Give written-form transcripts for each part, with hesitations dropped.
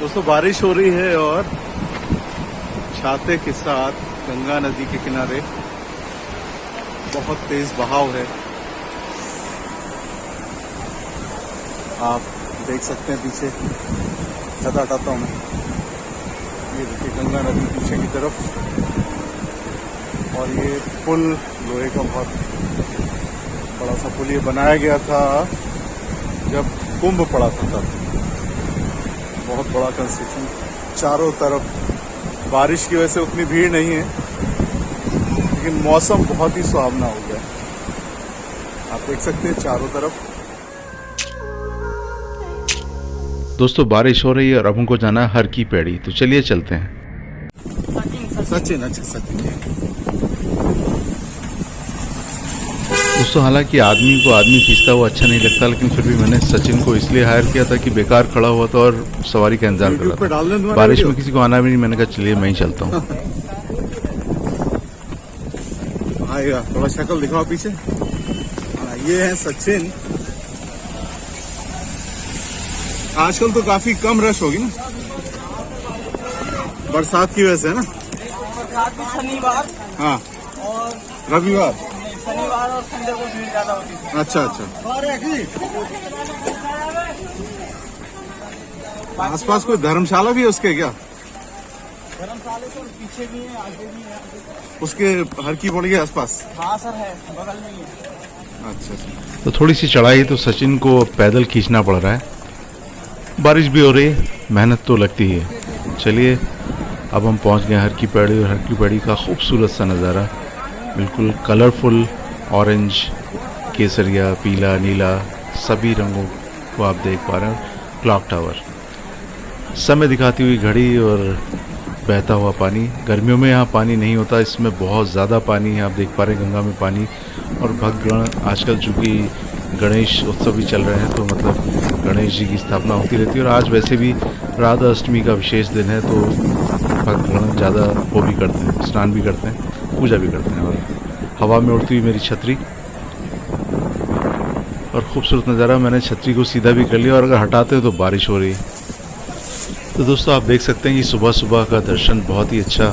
दोस्तों बारिश हो रही है और छाते के साथ गंगा नदी के किनारे बहुत तेज बहाव है। आप देख सकते हैं पीछे, ज़्यादा हटाता हूँ मैं। ये देखिए गंगा नदी पीछे की तरफ, और ये पुल लोहे का बहुत बड़ा सा पुल ये बनाया गया था जब कुंभ पड़ा था तब। बहुत बड़ा कंस्ट्रक्शन, चारों तरफ बारिश की वजह से उतनी भीड़ नहीं है, लेकिन मौसम बहुत ही सुहावना हो गया। आप देख सकते हैं चारों तरफ। दोस्तों बारिश हो रही है और अब हमको जाना है हर की पैड़ी, तो चलिए चलते हैं। सचिन, अच्छा सचिन। दोस्तों हालांकि आदमी को आदमी खींचता हुआ अच्छा नहीं लगता, लेकिन फिर भी मैंने सचिन को इसलिए हायर किया था कि बेकार खड़ा हुआ था और सवारी का इंतजार कर रहा था। बारिश में किसी को आना भी नहीं, मैंने कहा चलिए मैं ही चलता हूँ। आएगा, थोड़ा शक्ल दिखाओ पीछे। हाँ, ये है सचिन। आजकल तो काफी कम रश होगी ना, बरसात की वजह से, है ना? शनिवार हाँ, और रविवार, शनिवार और संडे को भीड़ ज्यादा होती है। अच्छा अच्छा। आसपास कोई धर्मशाला भी है उसके क्या? धर्मशाले तो पीछे भी है, आगे भी है। उसके हर की पौड़ी के आसपास? हाँ सर, है बगल में ही है। अच्छा अच्छा। तो थोड़ी सी चढ़ाई, तो सचिन को पैदल खींचना पड़ रहा है। बारिश भी हो रही है, मेहनत तो लगती ही है। चलिए अब हम पहुंच गए हर की पैड़ी, और हर की पैड़ी का खूबसूरत सा नज़ारा, बिल्कुल कलरफुल, ऑरेंज, केसरिया, पीला, नीला, सभी रंगों को आप देख पा रहे हैं। क्लॉक टावर, समय दिखाती हुई घड़ी और बहता हुआ पानी। गर्मियों में यहाँ पानी नहीं होता, इसमें बहुत ज़्यादा पानी है। आप देख पा रहे हैं गंगा में पानी। और भक्तगण, आजकल चूँकि गणेश उत्सव भी चल रहे हैं, तो मतलब गणेश जी की स्थापना होती रहती है। और आज वैसे भी राधा अष्टमी का विशेष दिन है, तो भक्तगण ज़्यादा वो भी करते हैं, स्नान भी करते हैं, पूजा भी करते हैं। और हवा में उड़ती हुई मेरी छतरी, और खूबसूरत नज़ारा। मैंने छतरी को सीधा भी कर लिया, और अगर हटाते हो तो बारिश हो रही है। तो दोस्तों आप देख सकते हैं कि सुबह सुबह का दर्शन बहुत ही अच्छा,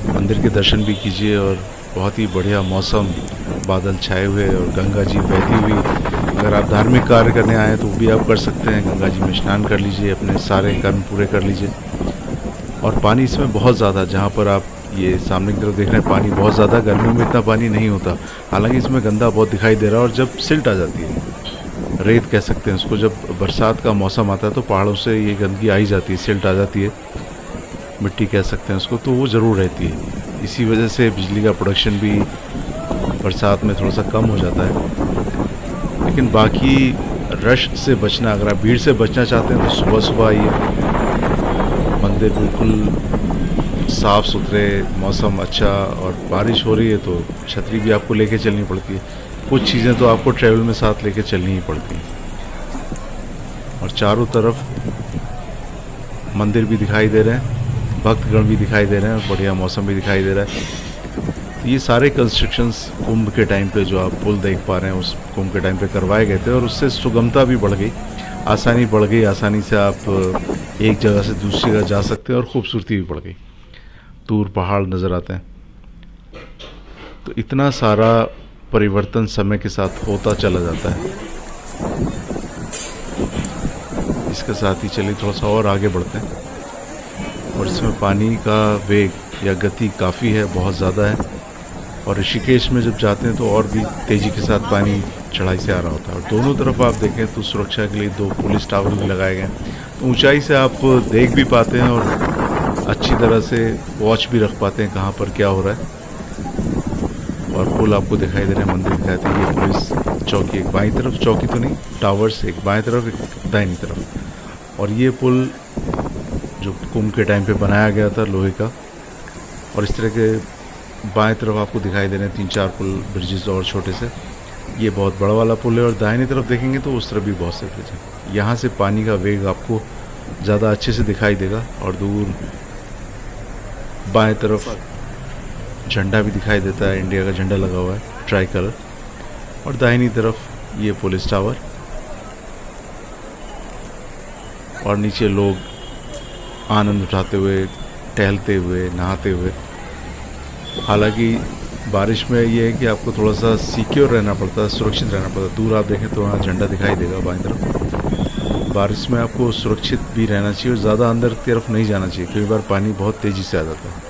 मंदिर के दर्शन भी कीजिए, और बहुत ही बढ़िया मौसम, बादल छाए हुए और गंगा जी बहती हुई। अगर आप धार्मिक कार्य करने आए तो वो भी आप कर सकते हैं। गंगा जी में स्नान कर लीजिए, अपने सारे कर्म पूरे कर लीजिए। और पानी इसमें बहुत ज़्यादा, जहाँ पर आप ये सामने की तरफ देख रहे हैं, पानी बहुत ज़्यादा। गर्मियों में इतना पानी नहीं होता, हालांकि इसमें गंदा बहुत दिखाई दे रहा है। और जब सिल्ट आ जाती है, रेत कह सकते हैं उसको, जब बरसात का मौसम आता है तो पहाड़ों से ये गंदगी आ ही जाती है, सिल्ट आ जाती है, मिट्टी कह सकते हैं उसको, तो वो ज़रूर रहती है। इसी वजह से बिजली का प्रोडक्शन भी बरसात में थोड़ा सा कम हो जाता है। लेकिन बाकी रश से बचना, अगर आप भीड़ से बचना चाहते हैं तो सुबह सुबह आइए। मंदिर बिल्कुल साफ़ सुथरे, मौसम अच्छा, और बारिश हो रही है तो छतरी भी आपको लेके चलनी पड़ती है। कुछ चीज़ें तो आपको ट्रैवल में साथ लेके चलनी ही पड़ती हैं। और चारों तरफ मंदिर भी दिखाई दे रहे हैं, भक्तगण भी दिखाई दे रहे हैं, और बढ़िया मौसम भी दिखाई दे रहा है। तो ये सारे कंस्ट्रक्शंस कुंभ के टाइम पे, जो आप पुल देख पा रहे हैं, उस कुंभ के टाइम पे करवाए गए थे, और उससे सुगमता भी बढ़ गई, आसानी बढ़ गई। आसानी से आप एक जगह से दूसरी जगह जा सकते हैं, और खूबसूरती भी बढ़ गई। दूर पहाड़ नज़र आते हैं। तो इतना सारा परिवर्तन समय के साथ होता चला जाता है। इसके साथ ही चलिए थोड़ा सा और आगे बढ़ते हैं। और इसमें पानी का वेग या गति काफ़ी है, बहुत ज़्यादा है। और ऋषिकेश में जब जाते हैं तो और भी तेज़ी के साथ पानी चढ़ाई से आ रहा होता है। और दोनों तरफ आप देखें तो सुरक्षा के लिए 2 पुलिस टावर भी लगाए गए हैं, तो ऊंचाई से आप देख भी पाते हैं और अच्छी तरह से वॉच भी रख पाते हैं कहाँ पर क्या हो रहा है। और पुल आपको दिखाई दे रहे हैं, मंदिर दिखाई दे रही है, पुलिस चौकी एक बाईं तरफ, चौकी तो नहीं, टावर्स एक बाईं तरफ एक दाहिनी तरफ। और ये पुल जो कुंभ के टाइम पे बनाया गया था, लोहे का। और इस तरह के बाएं तरफ आपको दिखाई दे रहे हैं 3-4 पुल, ब्रिजेस और छोटे से। ये बहुत बड़ा वाला पुल है। और दाहिनी तरफ देखेंगे तो उस तरफ भी बहुत से ब्रिज हैं। यहाँ से पानी का वेग आपको ज़्यादा अच्छे से दिखाई देगा। और दूर बाएं तरफ झंडा भी दिखाई देता है, इंडिया का झंडा लगा हुआ है, ट्राई कलर। और दाहिनी तरफ ये पुलिस टावर, और नीचे लोग आनंद उठाते हुए, टहलते हुए, नहाते हुए। हालांकि बारिश में ये है कि आपको थोड़ा सा सिक्योर रहना पड़ता है, सुरक्षित रहना पड़ता है। दूर आप देखें तो वहाँ झंडा दिखाई देगा बाईं तरफ। बारिश में आपको सुरक्षित भी रहना चाहिए और ज़्यादा अंदर की तरफ नहीं जाना चाहिए। कई बार पानी बहुत तेज़ी से आ जाता है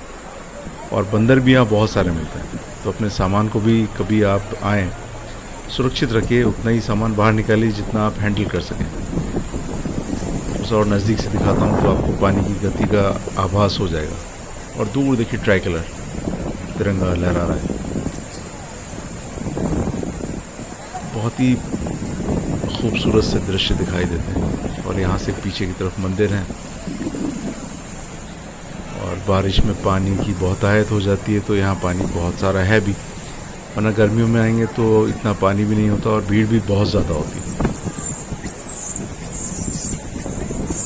और बंदर भी यहाँ बहुत सारे मिलते हैं। तो अपने सामान को भी कभी आप आएँ सुरक्षित रखिए, उतना ही सामान बाहर निकालिए जितना आप हैंडल कर सकें। उसे और नज़दीक से दिखाता हूँ तो आपको पानी की गति का आभास हो जाएगा। और दूर देखिए ट्राई कलर तिरंगा लहरा रहा है। बहुत ही खूबसूरत से दृश्य दिखाई देते हैं। और यहाँ से पीछे की तरफ मंदिर हैं और बारिश में पानी की बहुतायत हो जाती है तो यहाँ पानी बहुत सारा है भी, वरना गर्मियों में आएंगे तो इतना पानी भी नहीं होता और भीड़ भी बहुत ज़्यादा होती है।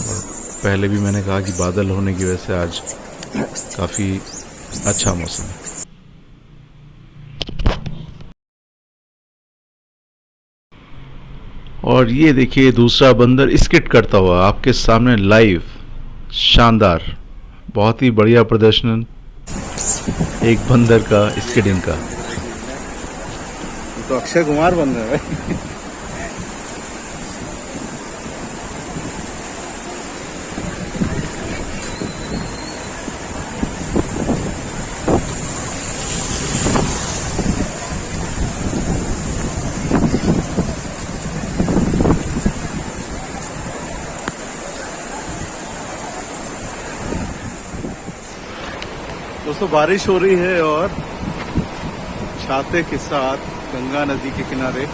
और पहले भी मैंने कहा कि बादल होने की वजह से आज काफ़ी अच्छा मौसम है। और ये देखिए दूसरा बंदर स्किट करता हुआ आपके सामने लाइव, शानदार, बहुत ही बढ़िया प्रदर्शन एक बंदर का स्किटिंग का। तो अक्षय कुमार बन रहा है भाई। दोस्तों बारिश हो रही है और छाते के साथ गंगा नदी के किनारे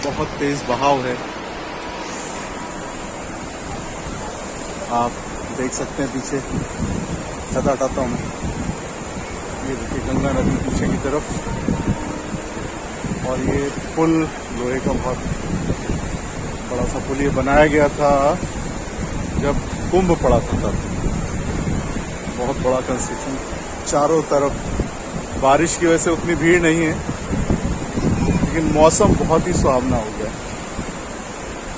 बहुत तेज बहाव है। आप देख सकते हैं पीछे, छत हटाता हूँ मैं, ये देखिए गंगा नदी पीछे की तरफ। और ये पुल लोहे का बहुत बड़ा सा पुल ये बनाया गया था जब कुंभ पड़ा था तब। बहुत बड़ा कंस्ट्रक्शन, चारों तरफ बारिश की वजह से उतनी भीड़ नहीं है लेकिन मौसम बहुत ही सुहावना हो गया।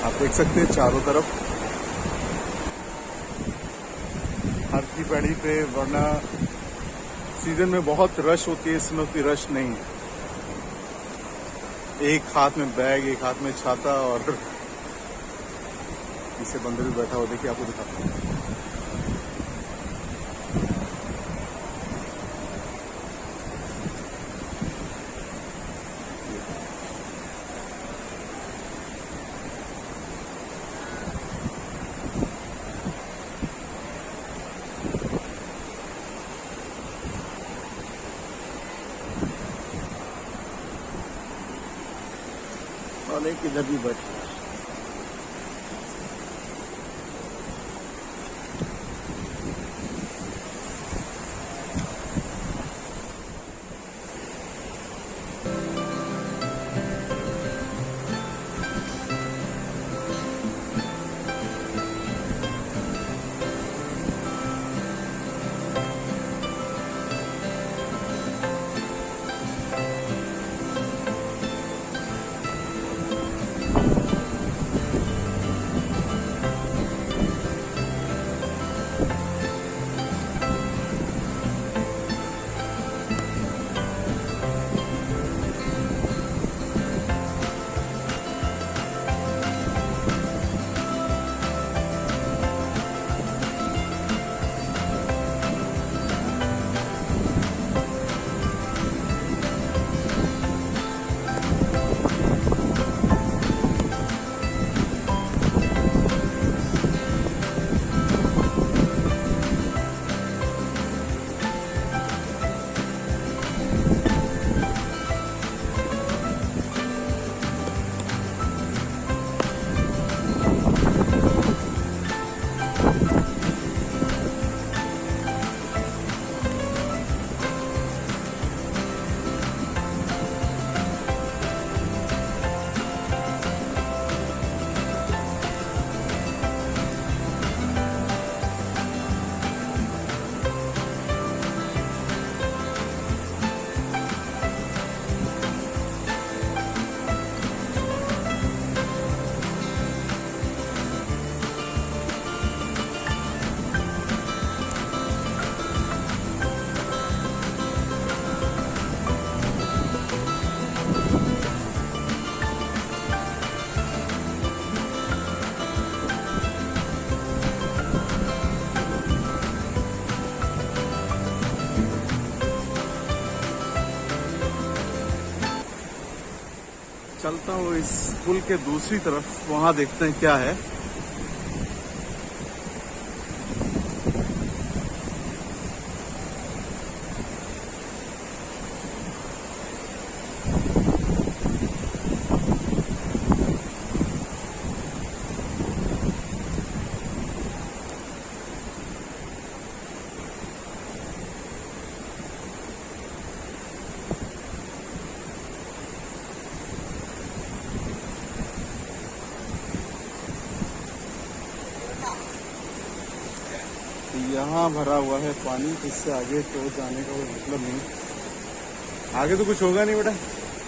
आप देख सकते हैं चारों तरफ हर की पैड़ी पे, वरना सीजन में बहुत रश होती है, इसमें उतनी रश नहीं है। एक हाथ में बैग, एक हाथ में छाता और पीछे बंदर भी बैठा हुआ, देखिए आपको दिखाता हूँ। और एक इधर भी बैठा है। चलता हूँ इस पुल के दूसरी तरफ, वहां देखते हैं क्या है। यहाँ भरा हुआ है पानी, इससे आगे तो जाने का कोई मतलब नहीं। आगे तो कुछ होगा नहीं बेटा,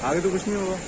आगे तो कुछ नहीं होगा।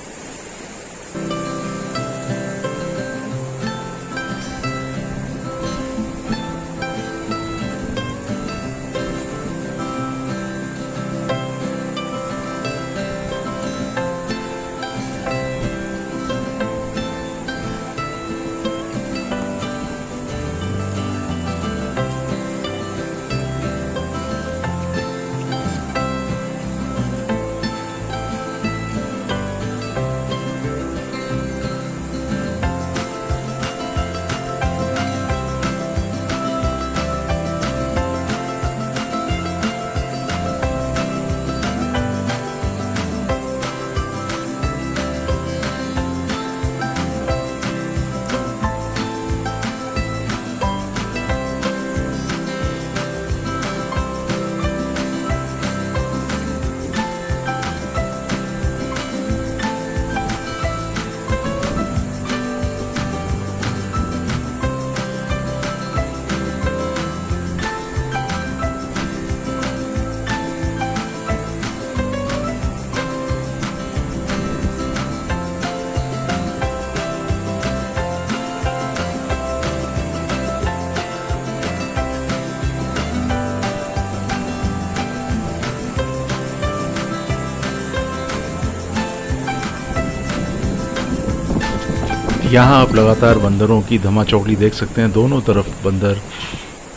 यहाँ आप लगातार बंदरों की धमाचौकड़ी देख सकते हैं, दोनों तरफ बंदर।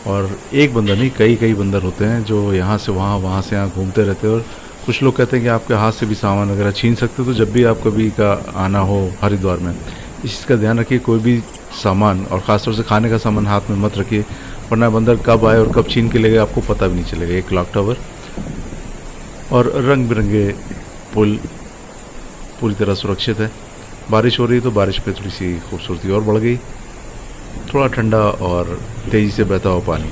और एक बंदर नहीं, कई कई बंदर होते हैं जो यहाँ से वहाँ से यहाँ घूमते रहते हैं। और कुछ लोग कहते हैं कि आपके हाथ से भी सामान वगैरह छीन सकते हो। तो जब भी आप कभी का आना हो हरिद्वार में, इस चीज़ का ध्यान रखिए, कोई भी सामान और ख़ासतौर से खाने का सामान हाथ में मत रखिए, वरना बंदर कब आए और कब छीन के ले गए आपको पता भी नहीं चलेगा। एक क्लॉक टावर और रंग बिरंगे पुल पूरी तरह सुरक्षित है। बारिश हो रही है तो बारिश पे थोड़ी सी खूबसूरती और बढ़ गई, थोड़ा ठंडा और तेज़ी से बहता हुआ पानी।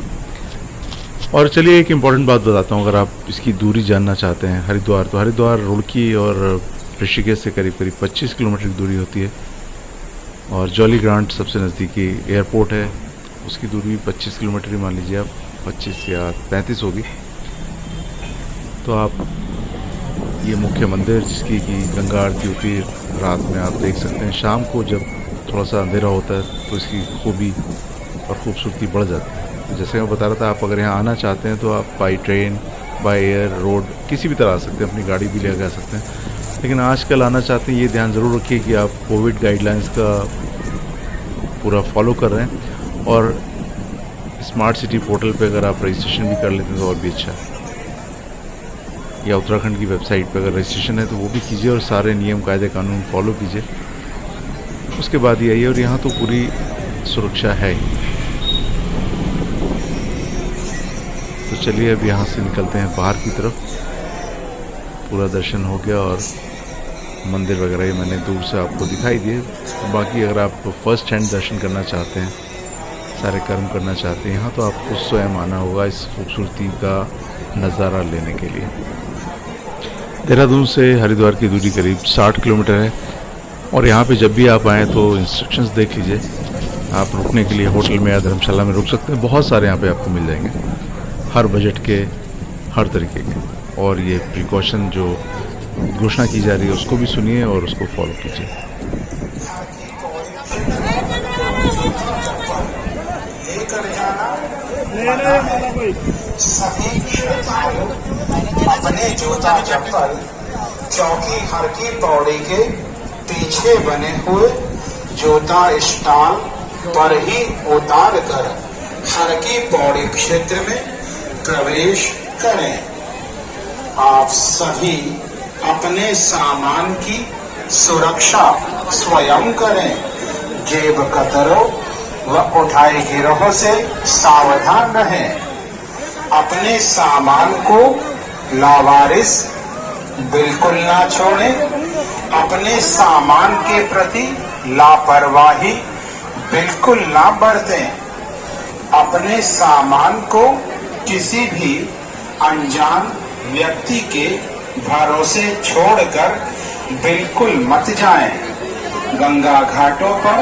और चलिए एक इम्पॉर्टेंट बात बताता हूँ, अगर आप इसकी दूरी जानना चाहते हैं हरिद्वार, तो हरिद्वार रुड़की और ऋषिकेश से करीब करीब 25 किलोमीटर की दूरी होती है। और जॉली ग्रांट सबसे नज़दीकी एयरपोर्ट है, उसकी दूरी 25 किलोमीटर ही मान लीजिए आप, 25 या 35 होगी। तो आप ये मुख्य मंदिर जिसकी कि गंगा आरती होती है रात में, आप देख सकते हैं। शाम को जब थोड़ा सा अंधेरा होता है तो इसकी खूबी और ख़ूबसूरती बढ़ जाती है। जैसे मैं बता रहा था, आप अगर यहाँ आना चाहते हैं तो आप by train, by air, road किसी भी तरह आ सकते हैं, अपनी गाड़ी भी ले जा सकते हैं। लेकिन आजकल आना चाहते हैं, ये ध्यान ज़रूर रखिए कि आप कोविड गाइडलाइंस का पूरा फॉलो कर रहे हैं। और स्मार्ट सिटी पोर्टल पे अगर आप रजिस्ट्रेशन भी कर लेते हैं तो और भी अच्छा है, या उत्तराखंड की वेबसाइट पर अगर रजिस्ट्रेशन है तो वो भी कीजिए और सारे नियम कायदे कानून फॉलो कीजिए, उसके बाद ही आइए। और यहाँ तो पूरी सुरक्षा है ही। तो चलिए अब यहाँ से निकलते हैं बाहर की तरफ। पूरा दर्शन हो गया और मंदिर वगैरह ये मैंने दूर से आपको दिखाई दिए। बाकी अगर आप फर्स्ट हैंड दर्शन करना चाहते हैं, सारे कर्म करना चाहते हैं यहाँ, तो आपको स्वयं आना होगा इस खूबसूरती का नज़ारा लेने के लिए। देहरादून से हरिद्वार की दूरी करीब 60 किलोमीटर है। और यहाँ पे जब भी आप आएँ तो इंस्ट्रक्शंस देख लीजिए। आप रुकने के लिए होटल में या धर्मशाला में रुक सकते हैं, बहुत सारे यहाँ पे आपको मिल जाएंगे, हर बजट के, हर तरीके के। और ये प्रिकॉशन जो घोषणा की जा रही है उसको भी सुनिए और उसको फॉलो कीजिए। अपने जूता चप्पल चौकी हर की पौड़ी के पीछे बने हुए जूता स्टॉल पर ही उतार कर हर की पौड़ी क्षेत्र में प्रवेश करें। आप सभी अपने सामान की सुरक्षा स्वयं करें। जेब कतरों व उठाए गिरोह से सावधान रहें। अपने सामान को लावारिस बिल्कुल ना छोड़ें। अपने सामान के प्रति लापरवाही बिल्कुल ना बरतें। अपने सामान को किसी भी अनजान व्यक्ति के भरोसे छोड़कर बिल्कुल मत जाएं। गंगा घाटों पर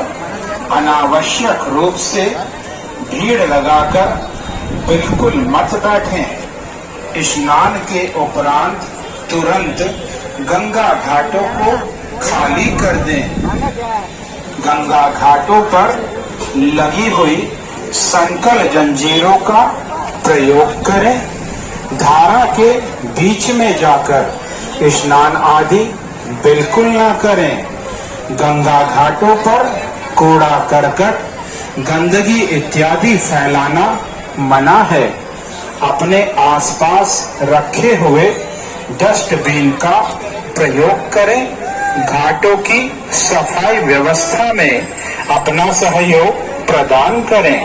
अनावश्यक रूप से भीड़ लगाकर बिल्कुल मत बैठें। स्नान के उपरांत तुरंत गंगा घाटों को खाली कर दें। गंगा घाटों पर लगी हुई संकल जंजीरों का प्रयोग करें। धारा के बीच में जाकर स्नान आदि बिल्कुल ना करें। गंगा घाटों पर कूड़ा करकट गंदगी इत्यादि फैलाना मना है। अपने आसपास रखे हुए डस्टबिन का प्रयोग करें। घाटों की सफाई व्यवस्था में अपना सहयोग प्रदान करें।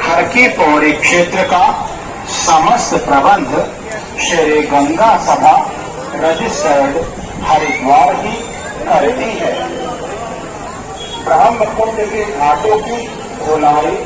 हर की पौड़ी क्षेत्र का समस्त प्रबंध श्री गंगा सभा रजिस्टर्ड हरिद्वार ही करती है। ब्रह्मकुंड के घाटों की धुलाई